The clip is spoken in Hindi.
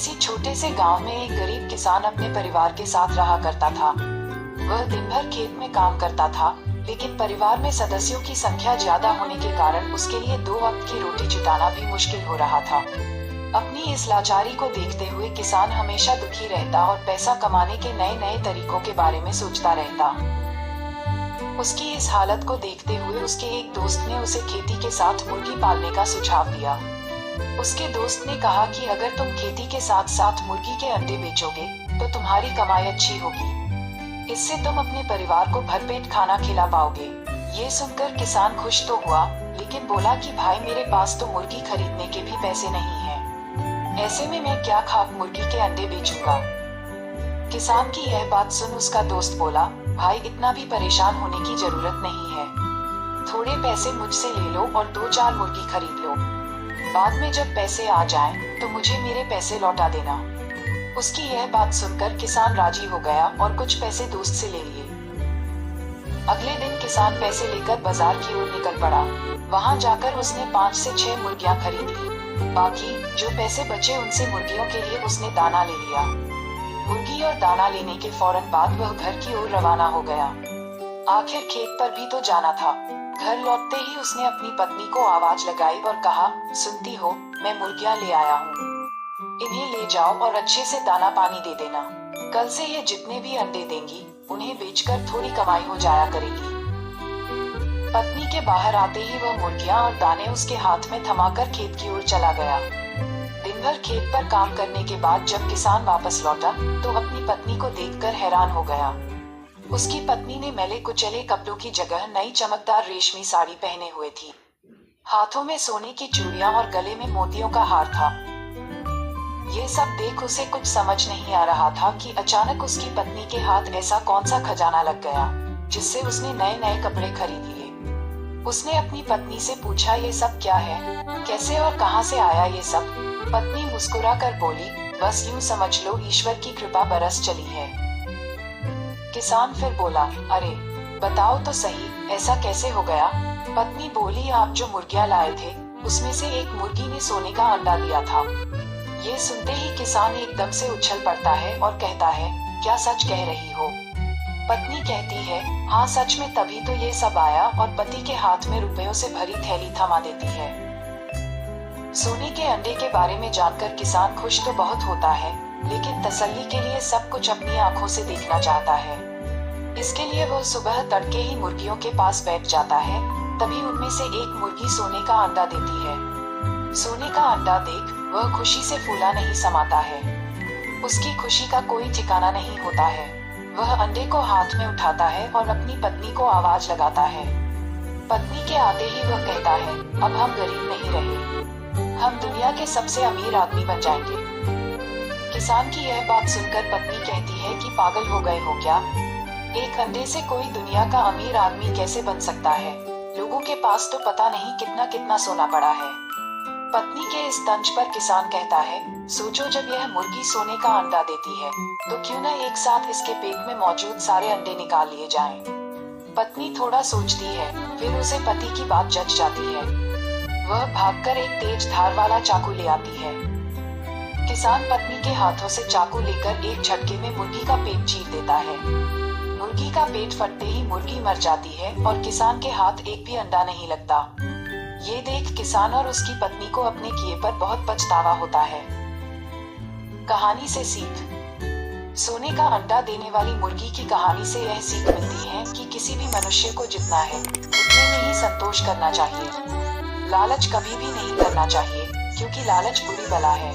किसी छोटे से गांव में एक गरीब किसान अपने परिवार के साथ रहा करता था। वह दिन भर खेत में काम करता था, लेकिन परिवार में सदस्यों की संख्या ज्यादा होने के कारण उसके लिए 2 वक्त की रोटी जुटाना भी मुश्किल हो रहा था। अपनी इस लाचारी को देखते हुए किसान हमेशा दुखी रहता और पैसा कमाने के नए नए तरीकों के बारे में सोचता रहता। उसकी इस हालत को देखते हुए उसके एक दोस्त ने उसे खेती के साथ मुर्गी पालने का सुझाव दिया। उसके दोस्त ने कहा कि अगर तुम खेती के साथ साथ मुर्गी के अंडे बेचोगे तो तुम्हारी कमाई अच्छी होगी। इससे तुम अपने परिवार को भरपेट खाना खिला पाओगे। ये सुनकर किसान खुश तो हुआ, लेकिन बोला कि भाई मेरे पास तो मुर्गी खरीदने के भी पैसे नहीं हैं। ऐसे में मैं क्या खाक मुर्गी के अंडे बेचूंगा। किसान की यह बात सुन उसका दोस्त बोला, भाई इतना भी परेशान होने की जरूरत नहीं है। थोड़े पैसे मुझसे ले लो और 2-4 मुर्गी खरीद लो। बाद में जब पैसे आ जाएं, तो मुझे मेरे पैसे लौटा देना। उसकी यह बात सुनकर किसान राजी हो गया और कुछ पैसे दोस्त से ले लिए। अगले दिन किसान पैसे लेकर बाजार की ओर निकल पड़ा। वहां जाकर उसने 5 से 6 मुर्गियां खरीद ली। बाकी जो पैसे बचे उनसे मुर्गियों के लिए उसने दाना ले लिया। मुर्गी और दाना लेने के फौरन बाद वह घर की ओर रवाना हो गया। आखिर खेत पर भी तो जाना था। घर लौटते ही उसने अपनी पत्नी को आवाज लगाई और कहा, सुनती हो, मैं मुर्गियां ले आया हूँ। इन्हें ले जाओ और अच्छे से दाना पानी दे देना। कल से ये जितने भी अंडे देंगी उन्हें बेचकर थोड़ी कमाई हो जाया करेगी। पत्नी के बाहर आते ही वह मुर्गियां और दाने उसके हाथ में थमाकर खेत की ओर चला गया। दिन भर खेत पर काम करने के बाद जब किसान वापस लौटा तो अपनी पत्नी को देखकर हैरान हो गया। उसकी पत्नी ने मैले कुचले कपड़ों की जगह नई चमकदार रेशमी साड़ी पहने हुए थी। हाथों में सोने की चूड़ियां और गले में मोतियों का हार था। ये सब देख उसे कुछ समझ नहीं आ रहा था कि अचानक उसकी पत्नी के हाथ ऐसा कौन सा खजाना लग गया जिससे उसने नए नए कपड़े खरीद लिए। उसने अपनी पत्नी से पूछा, ये सब क्या है, कैसे और कहां से आया ये सब। पत्नी मुस्कुराकर बोली, बस यूं समझ लो ईश्वर की कृपा बरस चली है। किसान फिर बोला, अरे बताओ तो सही, ऐसा कैसे हो गया। पत्नी बोली, आप जो मुर्गियां लाए थे उसमें से एक मुर्गी ने सोने का अंडा दिया था। ये सुनते ही किसान एकदम से उछल पड़ता है और कहता है, क्या सच कह रही हो। पत्नी कहती है, हाँ सच में, तभी तो ये सब आया, और पति के हाथ में रुपयों से भरी थैली थमा देती है। सोने के अंडे के बारे में जानकर किसान खुश तो बहुत होता है, लेकिन तसल्ली के लिए सब कुछ अपनी आंखों से देखना चाहता है। इसके लिए वह सुबह तड़के ही मुर्गियों के पास बैठ जाता है। तभी उनमें से एक मुर्गी सोने का अंडा देती है। सोने का अंडा देख वह खुशी से फूला नहीं समाता है। उसकी खुशी का कोई ठिकाना नहीं होता है। वह अंडे को हाथ में उठाता है और अपनी पत्नी को आवाज लगाता है। पत्नी के आते ही वह कहता है, अब हम गरीब नहीं रहे, हम दुनिया के सबसे अमीर आदमी बन जाएंगे। किसान की यह बात सुनकर पत्नी कहती है कि पागल हो गए हो क्या, एक अंडे से कोई दुनिया का अमीर आदमी कैसे बन सकता है। लोगों के पास तो पता नहीं कितना कितना सोना पड़ा है। पत्नी के इस तंज पर किसान कहता है, सोचो जब यह मुर्गी सोने का अंडा देती है तो क्यों न एक साथ इसके पेट में मौजूद सारे अंडे निकाल लिए जाएं। पत्नी थोड़ा सोचती है, फिर उसे पति की बात जच जाती है। वह भागकर एक तेज धार वाला चाकू ले आती है। किसान पत्नी के हाथों से चाकू लेकर एक झटके में मुर्गी का पेट चीर देता है। मुर्गी का पेट फटते ही मुर्गी मर जाती है और किसान के हाथ एक भी अंडा नहीं लगता। ये देख किसान और उसकी पत्नी को अपने किए पर बहुत पछतावा होता है। कहानी से सीख। सोने का अंडा देने वाली मुर्गी की कहानी से यह सीख मिलती है कि किसी भी मनुष्य को जितना है उतने में ही संतोष करना चाहिए। लालच कभी भी नहीं करना चाहिए, क्योंकि लालच बुरी बला है।